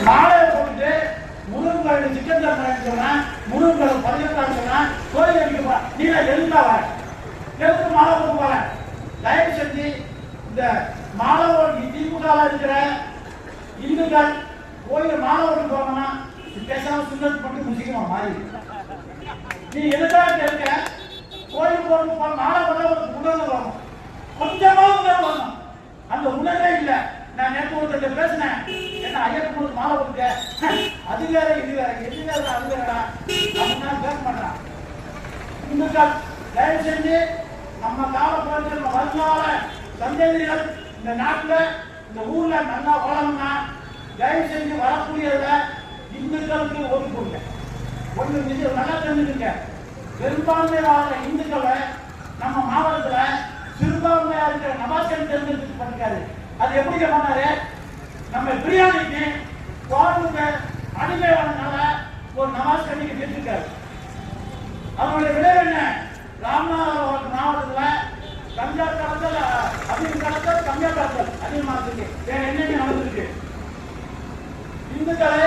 மாலையை போட்டுட்டு முருகன் கோயில் சிக்கன் தரேன்னு சொன்னா முருகன் கோயில் பதினெட்டான்னு சொன்னா கோயில் அடிக்க நீ எழுந்தா வர எதுக்கு மாலை போட்டு போற? தயவு செஞ்சு இந்த மாலை ஓட்டு திமுக இருக்கிற இந்துக்கள் கோயில மாலை ஓட்டு போகணும்னா பேசாம சுண்ணத்து பண்ணி முடிச்சுக்கமா மாறி நீ எதுக்காக இருக்க? கோயில் போட்டு மாலை போட ஒரு உணர்வு வரணும், கொஞ்சமா உணர்வு வரணும். அந்த உணர்வே இல்லை. நான் நேற்று ஒருத்தர் பேசினேன், என்ன ஐயப்பனுக்கு மாலை போட்டுக்க, அது வேற இது வேற, எது வேற அது வேறடா அப்படின்னா பேச மாட்டான். இந்துக்கள் தயவு செஞ்சு நம்ம காலப்பகுதியில் நம்ம வருங்கால சந்ததிகள் இந்த நாட்டில் இந்த ஊர்ல நல்லா வாழணும்னா தயவு செஞ்சு வரக்கூடியதுல இந்துக்களுக்கு ஓட்டு போடுங்க. ஒன்று நல்லா தெரிஞ்சுக்கங்க, பெரும்பான்மையான இந்துக்களை நம்ம மாவட்டத்தில் சிறுபான்மையா இருக்கிற நவாஸ்கன் தெரிஞ்சுட்டு பண்ணிருக்காரு. அது எப்படி பண்ணாரு? நம்ம பிரியாணிக்கு கோவிலுக்கு அடிமையானதுனால ஒரு நவாஸ்கனிக்கு பெற்றிருக்காரு. அவருடைய விளைவு என்ன? ராமநாதபுரம் மாவட்டத்தில் கஞ்சா கடத்தல் கஞ்சா கடத்தல் அதிகமாக இருக்கு. வேற என்னென்ன நடந்திருக்கு? இந்துக்களை